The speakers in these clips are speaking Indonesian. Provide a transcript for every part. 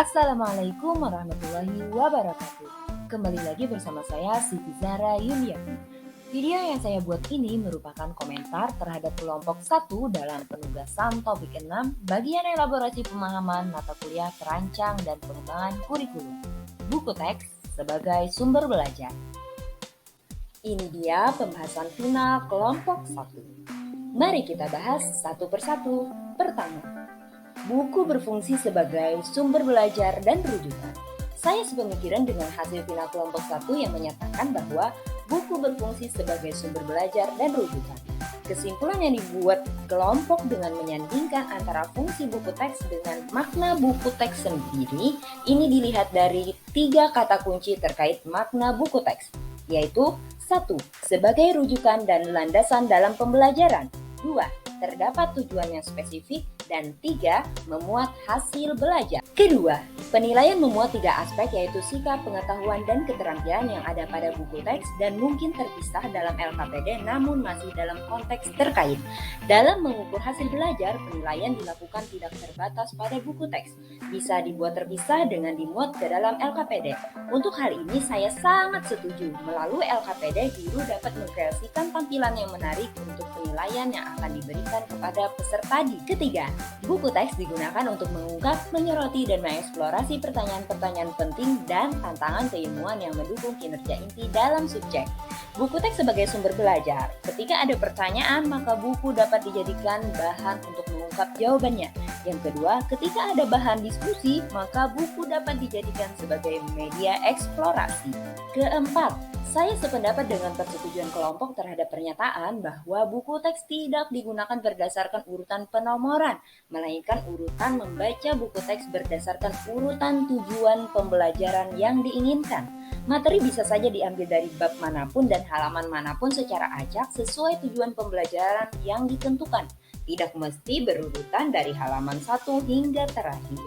Assalamualaikum warahmatullahi wabarakatuh. Kembali lagi bersama saya Siti Zahra Yulia. Video yang saya buat ini merupakan komentar terhadap kelompok 1 dalam penugasan topik 6 bagian elaborasi pemahaman mata kuliah terancang dan pengembangan kurikulum. Buku teks sebagai sumber belajar. Ini dia pembahasan final kelompok 1. Mari kita bahas satu persatu. Pertama, buku berfungsi sebagai sumber belajar dan rujukan. Saya sepemikiran dengan hasil final kelompok 1 yang menyatakan bahwa buku berfungsi sebagai sumber belajar dan rujukan. Kesimpulan yang dibuat kelompok dengan menyandingkan antara fungsi buku teks dengan makna buku teks sendiri, ini dilihat dari 3 kata kunci terkait makna buku teks, yaitu 1. Sebagai rujukan dan landasan dalam pembelajaran. 2. Terdapat tujuan yang spesifik. Dan 3. Memuat hasil belajar. Kedua, penilaian memuat 3 aspek yaitu sikap, pengetahuan, dan keterampilan yang ada pada buku teks dan mungkin terpisah dalam LKPD namun masih dalam konteks terkait. Dalam mengukur hasil belajar, penilaian dilakukan tidak terbatas pada buku teks. Bisa dibuat terpisah dengan dimuat ke dalam LKPD. Untuk hal ini saya sangat setuju. Melalui LKPD, guru dapat mengkreasikan tampilan yang menarik untuk penilaian yang akan diberikan kepada peserta didik. Ketiga, buku teks digunakan untuk mengungkap, menyoroti, dan mengeksplorasi pertanyaan-pertanyaan penting dan tantangan keilmuan yang mendukung kinerja inti dalam subjek. Buku teks sebagai sumber belajar. Ketika ada pertanyaan, maka buku dapat dijadikan bahan untuk mengungkap jawabannya. Yang kedua, ketika ada bahan diskusi, maka buku dapat dijadikan sebagai media eksplorasi. Keempat, saya sependapat dengan persetujuan kelompok terhadap pernyataan bahwa buku teks tidak digunakan berdasarkan urutan penomoran, melainkan urutan membaca buku teks berdasarkan urutan tujuan pembelajaran yang diinginkan. Materi bisa saja diambil dari bab manapun dan halaman manapun secara acak sesuai tujuan pembelajaran yang ditentukan. Tidak mesti berurutan dari halaman 1 hingga terakhir.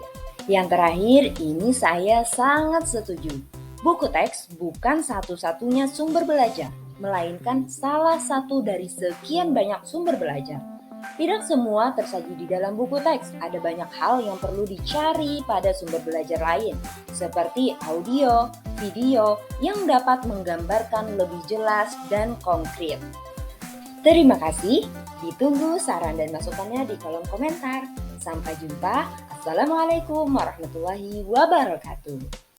Yang terakhir, ini saya sangat setuju. Buku teks bukan satu-satunya sumber belajar, melainkan salah satu dari sekian banyak sumber belajar. Tidak semua tersaji di dalam buku teks, ada banyak hal yang perlu dicari pada sumber belajar lain, seperti audio, video yang dapat menggambarkan lebih jelas dan konkret. Terima kasih, ditunggu saran dan masukannya di kolom komentar. Sampai jumpa, Assalamualaikum warahmatullahi wabarakatuh.